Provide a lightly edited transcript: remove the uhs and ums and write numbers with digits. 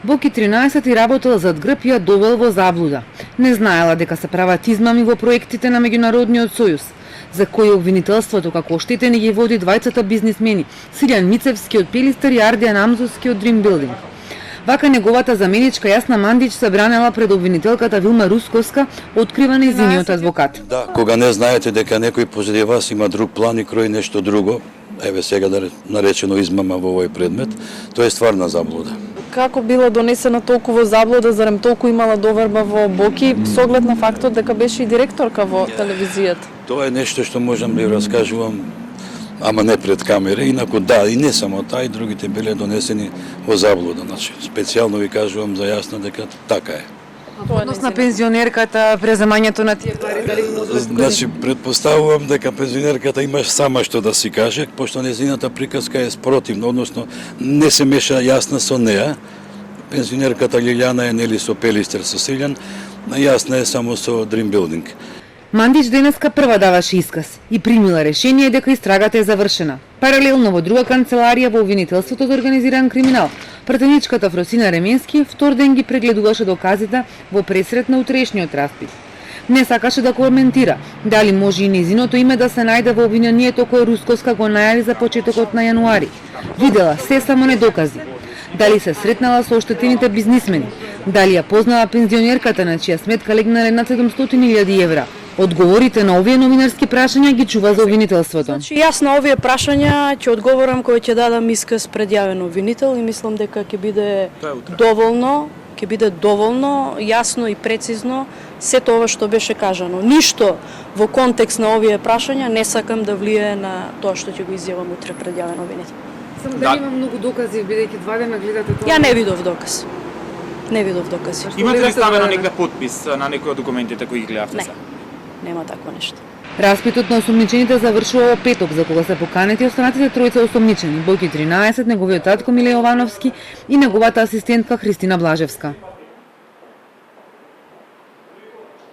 Боки 13 и работел зад грб ја довел во заблуда. Не знаела дека се прават измами во проектите на Меѓународниот сојуз, за кои обвинителството како оштетени ги води двајцата бизнисмени Силјан Мицевски од Пелистер и Ардијан Амзовски од Dream Building. Вака неговата заменичка Јасна Мандич се бранела пред обвинителката Вилма Русковска, открива нејзиниот адвокат. Да, кога не знаете дека некој позади вас има друг план и крои нешто друго, еве сега да наречено измама во овој предмет, тоа е стварна заблуда. Како била донесена толку заблуда, зарем толку имала доверба во Боки, с оглед на фактот дека беше и директорка во телевизијата? Тоа е нешто што можам да ја раскажувам, ама не пред камера, инаку да, и не само таа, и другите биле донесени во заблуда. Значи, специјално ви кажувам за Јасна дека така е. Однос на пензионерката, преземањето на тие пари, дали го може да скажи? Значи, предпоставувам дека пензионерката има сама што да си каже, пошто незината приказка е спротивна, односно не се меша Јасна со неа. Пензионерката Лилјана е нели со Пелистер со Силјан, а Јасна е само со Dream Building. Мандич денеска прва даваше исказ и примила решение дека истрагата е завршена. Паралелно во друга канцеларија во обвинителството за организиран криминал, пратеничката Фросина Ременски втор ден ги прегледуваше доказите во пресрет на утрешниот распит. Не сакаше да коментира дали може и незиното име да се најде во обвинението кое Русковска го најави за почетокот на јануари. Видела се само не докази. Дали се сретнала со оштетените бизнисмени, дали ја познава пензионерката на чија сметка легнале над 700.000 евра. Одговорите на овие новинарски прашања ги чува за обвинителството. Значи, јас на овие прашања ќе одговорам кога ќе дадам исказ пред јавен обвинител и мислам дека ќе биде доволно јасно и прецизно сето ова што беше кажано. Ништо во контекст на овие прашања не сакам да влијае на тоа што ќе го изјавам утре пред јавен обвинител. Само дали има многу докази, бидејќи 2 дена гледате тоа? Ја не видов доказ. Не видов докази. Имате ли ставено некој подпис на некој од документите кои ги гледавте? Не. Нема такво нешто. Распитот на осомничените завршува во петок, за кога се поканети останатите тројца осомничени, Боки 13, неговиот татко Миле Јовановски и неговата асистентка Христина Блажевска.